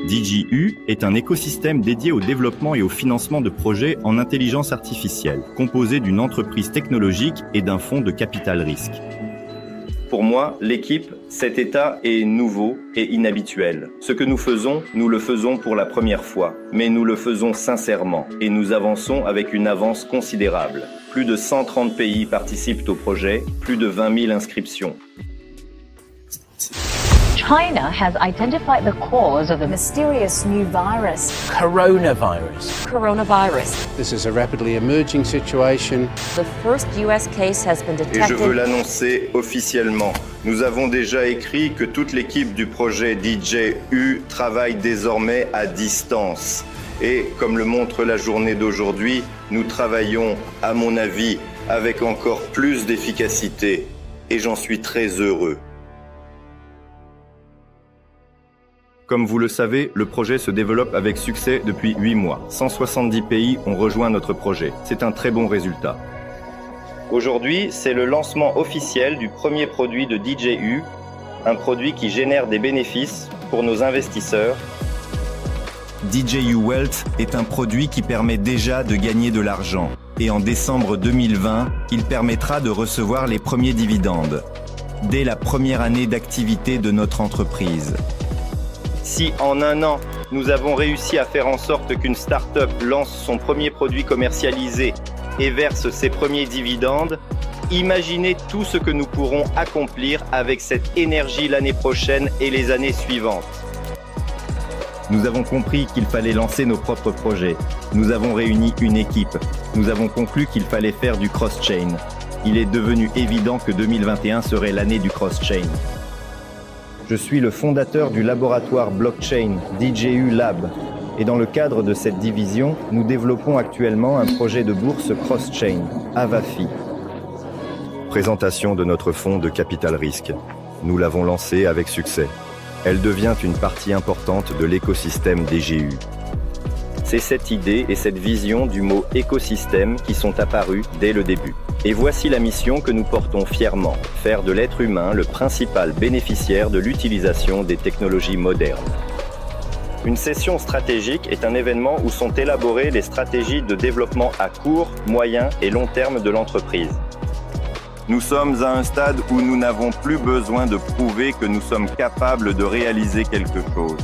DJU est un écosystème dédié au développement et au financement de projets en intelligence artificielle, composé d'une entreprise technologique et d'un fonds de capital risque. Pour moi, l'équipe, cet état est nouveau et inhabituel. Ce que nous le faisons pour la première fois, mais nous le faisons sincèrement et nous avançons avec une avance considérable. Plus de 130 pays participent au projet, plus de 20 000 inscriptions. China has identified the cause of the mysterious new virus. Coronavirus. Coronavirus. This is a rapidly emerging situation. The first US case has been detected. Et je veux l'annoncer officiellement. Nous avons déjà écrit que toute l'équipe du projet DJU travaille désormais à distance. Et comme le montre la journée d'aujourd'hui, nous travaillons, à mon avis, avec encore plus d'efficacité. Et j'en suis très heureux. Comme vous le savez, le projet se développe avec succès depuis 8 mois. 170 pays ont rejoint notre projet. C'est un très bon résultat. Aujourd'hui, c'est le lancement officiel du premier produit de DJU, un produit qui génère des bénéfices pour nos investisseurs. DJU Wealth est un produit qui permet déjà de gagner de l'argent. Et en décembre 2020, il permettra de recevoir les premiers dividendes, dès la première année d'activité de notre entreprise. Si en un an, nous avons réussi à faire en sorte qu'une start-up lance son premier produit commercialisé et verse ses premiers dividendes, imaginez tout ce que nous pourrons accomplir avec cette énergie l'année prochaine et les années suivantes. Nous avons compris qu'il fallait lancer nos propres projets. Nous avons réuni une équipe. Nous avons conclu qu'il fallait faire du cross-chain. Il est devenu évident que 2021 serait l'année du cross-chain. Je suis le fondateur du laboratoire blockchain DJU Lab et dans le cadre de cette division, nous développons actuellement un projet de bourse cross-chain, Avafi. Présentation de notre fonds de capital risque. Nous l'avons lancé avec succès. Elle devient une partie importante de l'écosystème DJU. C'est cette idée et cette vision du mot écosystème qui sont apparus dès le début. Et voici la mission que nous portons fièrement, faire de l'être humain le principal bénéficiaire de l'utilisation des technologies modernes. Une session stratégique est un événement où sont élaborées les stratégies de développement à court, moyen et long terme de l'entreprise. Nous sommes à un stade où nous n'avons plus besoin de prouver que nous sommes capables de réaliser quelque chose.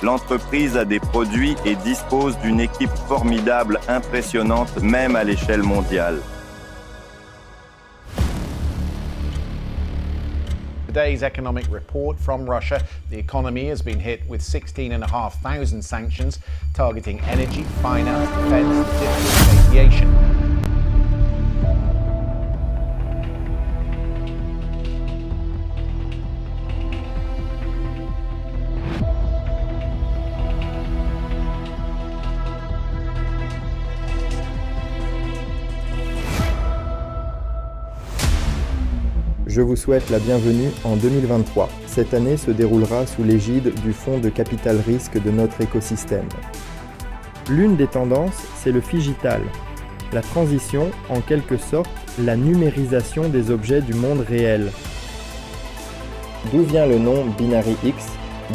L'entreprise a des produits et dispose d'une équipe formidable, impressionnante, même à l'échelle mondiale. Today's economic report from Russia, the economy has been hit with 16,500 sanctions targeting energy, finance, defense, logistics and aviation. Je vous souhaite la bienvenue en 2023. Cette année se déroulera sous l'égide du fonds de capital risque de notre écosystème. L'une des tendances, c'est le figital, la transition, en quelque sorte, la numérisation des objets du monde réel. D'où vient le nom Binary X?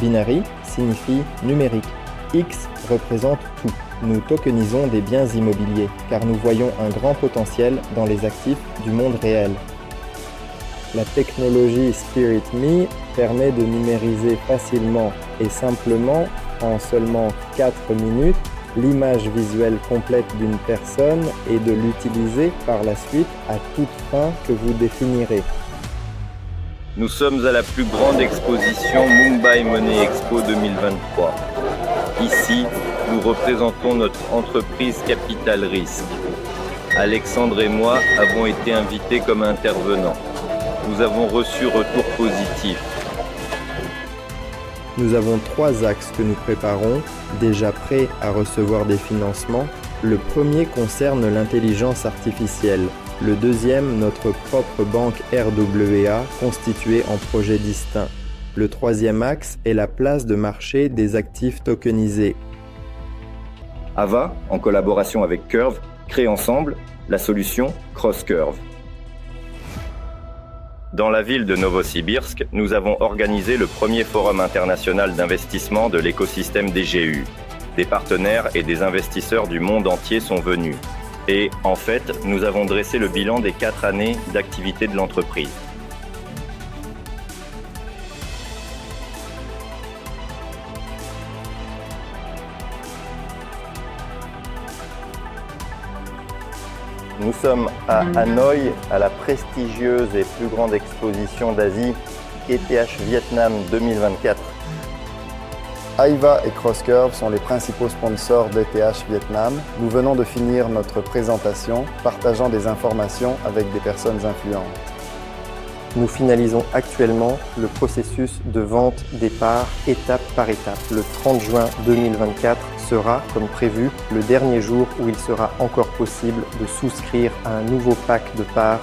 Binary signifie numérique. X représente tout. Nous tokenisons des biens immobiliers, car nous voyons un grand potentiel dans les actifs du monde réel. La technologie SpiritMe permet de numériser facilement et simplement, en seulement 4 minutes, l'image visuelle complète d'une personne et de l'utiliser par la suite à toute fin que vous définirez. Nous sommes à la plus grande exposition Mumbai Money Expo 2023. Ici, nous représentons notre entreprise Capital Risque. Alexandre et moi avons été invités comme intervenants. Nous avons reçu retour positif. Nous avons 3 axes que nous préparons, déjà prêts à recevoir des financements. Le premier concerne l'intelligence artificielle. Le deuxième, notre propre banque RWA, constituée en projets distincts. Le troisième axe est la place de marché des actifs tokenisés. Ava, en collaboration avec Curve, crée ensemble la solution CrossCurve. Dans la ville de Novosibirsk, nous avons organisé le premier forum international d'investissement de l'écosystème DGU. Des partenaires et des investisseurs du monde entier sont venus. Et, en fait, nous avons dressé le bilan des 4 années d'activité de l'entreprise. Nous sommes à Hanoï, à la prestigieuse et plus grande exposition d'Asie, ETH Vietnam 2024. Aiva et CrossCurve sont les principaux sponsors d'ETH Vietnam. Nous venons de finir notre présentation, partageant des informations avec des personnes influentes. Nous finalisons actuellement le processus de vente des parts étape par étape. Le 30 juin 2024 sera, comme prévu, le dernier jour où il sera encore possible de souscrire à un nouveau pack de parts.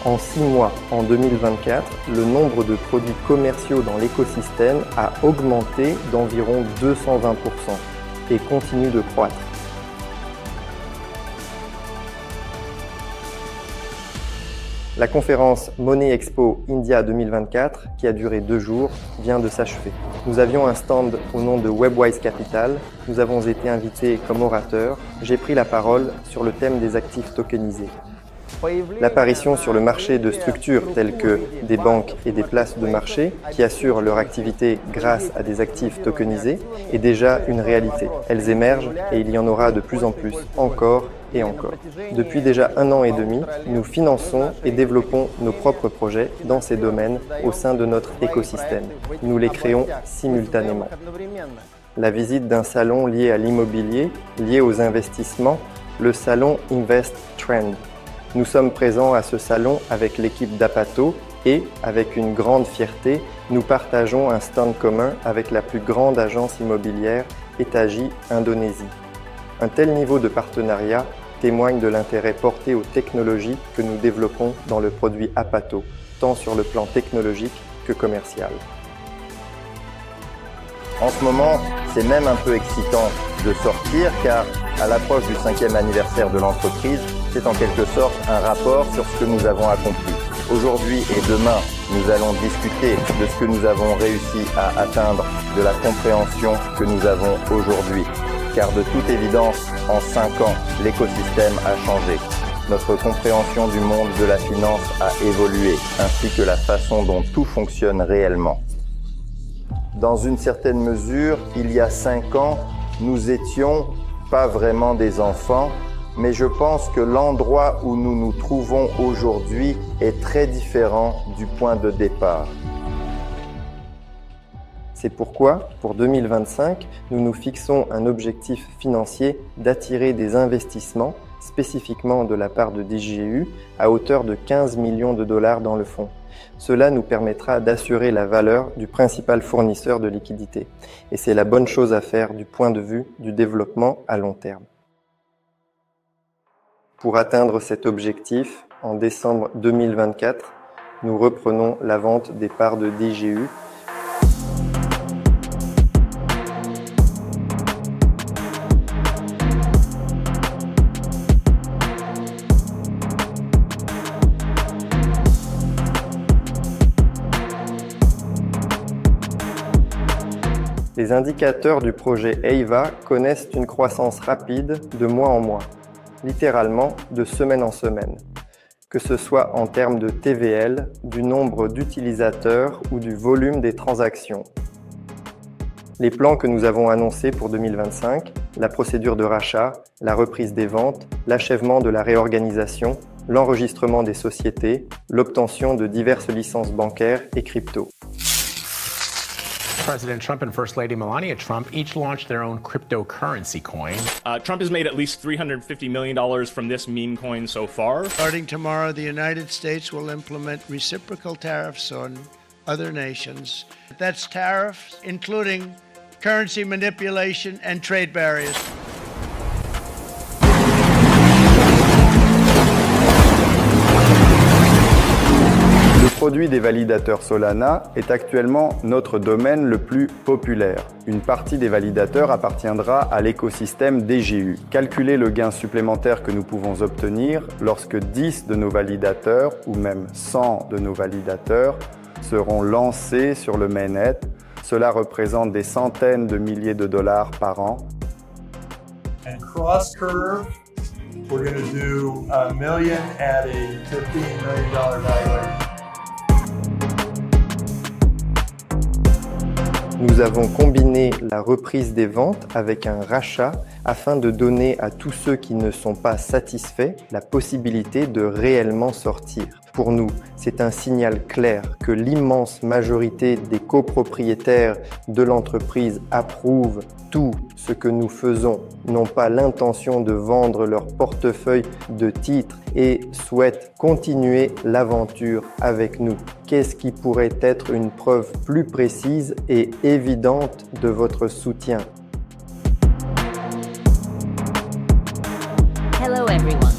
En 6 mois, en 2024, le nombre de produits commerciaux dans l'écosystème a augmenté d'environ 220% et continue de croître. La conférence Money Expo India 2024, qui a duré 2 jours, vient de s'achever. Nous avions un stand au nom de Webwise Capital. Nous avons été invités comme orateurs. J'ai pris la parole sur le thème des actifs tokenisés. L'apparition sur le marché de structures telles que des banques et des places de marché qui assurent leur activité grâce à des actifs tokenisés est déjà une réalité. Elles émergent et il y en aura de plus en plus, encore et encore. Depuis déjà 1 an et demi, nous finançons et développons nos propres projets dans ces domaines au sein de notre écosystème. Nous les créons simultanément. La visite d'un salon lié à l'immobilier, lié aux investissements, le salon Invest Trend. Nous sommes présents à ce salon avec l'équipe d'Apato et, avec une grande fierté, nous partageons un stand commun avec la plus grande agence immobilière, Hitachi Indonésie. Un tel niveau de partenariat témoigne de l'intérêt porté aux technologies que nous développons dans le produit Apato, tant sur le plan technologique que commercial. En ce moment, c'est même un peu excitant de sortir car, à l'approche du 5e anniversaire de l'entreprise, c'est en quelque sorte un rapport sur ce que nous avons accompli. Aujourd'hui et demain, nous allons discuter de ce que nous avons réussi à atteindre, de la compréhension que nous avons aujourd'hui. Car de toute évidence, en 5 ans, l'écosystème a changé. Notre compréhension du monde de la finance a évolué, ainsi que la façon dont tout fonctionne réellement. Dans une certaine mesure, il y a 5 ans, nous étions pas vraiment des enfants, mais je pense que l'endroit où nous nous trouvons aujourd'hui est très différent du point de départ. C'est pourquoi, pour 2025, nous nous fixons un objectif financier d'attirer des investissements, spécifiquement de la part de DGU, à hauteur de 15 millions de dollars dans le fonds. Cela nous permettra d'assurer la valeur du principal fournisseur de liquidités. Et c'est la bonne chose à faire du point de vue du développement à long terme. Pour atteindre cet objectif, en décembre 2024, nous reprenons la vente des parts de DGU. Les indicateurs du projet Aiva connaissent une croissance rapide de mois en mois, littéralement de semaine en semaine, que ce soit en termes de TVL, du nombre d'utilisateurs ou du volume des transactions. Les plans que nous avons annoncés pour 2025, la procédure de rachat, la reprise des ventes, l'achèvement de la réorganisation, l'enregistrement des sociétés, l'obtention de diverses licences bancaires et crypto. President Trump and First Lady Melania Trump each launched their own cryptocurrency coin. Trump has made at least $350 million from this meme coin so far. Starting tomorrow, the United States will implement reciprocal tariffs on other nations. That's tariffs, including currency manipulation and trade barriers. Le produit des validateurs Solana est actuellement notre domaine le plus populaire. Une partie des validateurs appartiendra à l'écosystème DGU. Calculez le gain supplémentaire que nous pouvons obtenir lorsque 10 de nos validateurs, ou même 100 de nos validateurs, seront lancés sur le mainnet. Cela représente des centaines de milliers de dollars par an. And cross curve, we're going to do $1 million at a $15 million valuation. Nous avons combiné la reprise des ventes avec un rachat afin de donner à tous ceux qui ne sont pas satisfaits la possibilité de réellement sortir. Pour nous, c'est un signal clair que l'immense majorité des copropriétaires de l'entreprise approuvent tout ce que nous faisons, n'ont pas l'intention de vendre leur portefeuille de titres et souhaitent continuer l'aventure avec nous. Qu'est-ce qui pourrait être une preuve plus précise et évidente de votre soutien? Hello everyone.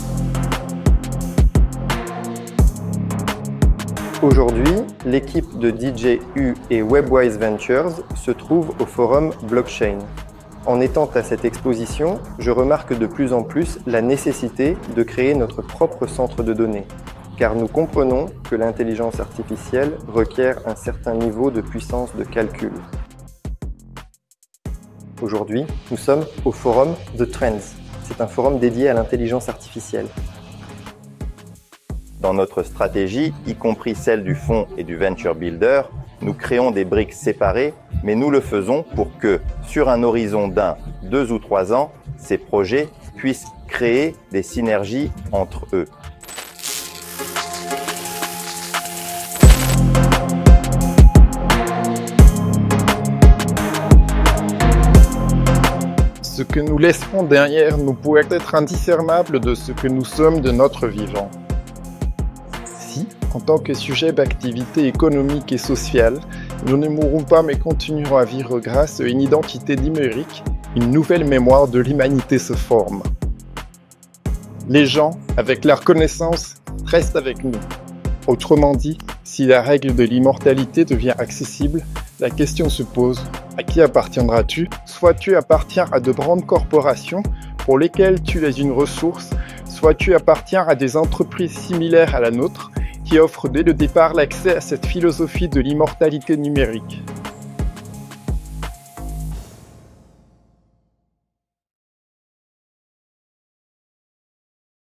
Aujourd'hui, l'équipe de DJU et Webwise Ventures se trouve au forum Blockchain. En étant à cette exposition, je remarque de plus en plus la nécessité de créer notre propre centre de données, car nous comprenons que l'intelligence artificielle requiert un certain niveau de puissance de calcul. Aujourd'hui, nous sommes au forum The Trends. C'est un forum dédié à l'intelligence artificielle. Dans notre stratégie, y compris celle du fonds et du Venture Builder, nous créons des briques séparées, mais nous le faisons pour que, sur un horizon d'1, 2 ou 3 ans, ces projets puissent créer des synergies entre eux. Ce que nous laisserons derrière nous pourrait être indiscernable de ce que nous sommes de notre vivant. Si, en tant que sujet d'activité économique et sociale, nous ne mourrons pas mais continuerons à vivre grâce à une identité numérique, une nouvelle mémoire de l'humanité se forme. Les gens, avec leur connaissance, restent avec nous. Autrement dit, si la règle de l'immortalité devient accessible, la question se pose, à qui appartiendras-tu? Soit tu appartiens à de grandes corporations pour lesquelles tu es une ressource, soit tu appartiens à des entreprises similaires à la nôtre qui offrent dès le départ l'accès à cette philosophie de l'immortalité numérique.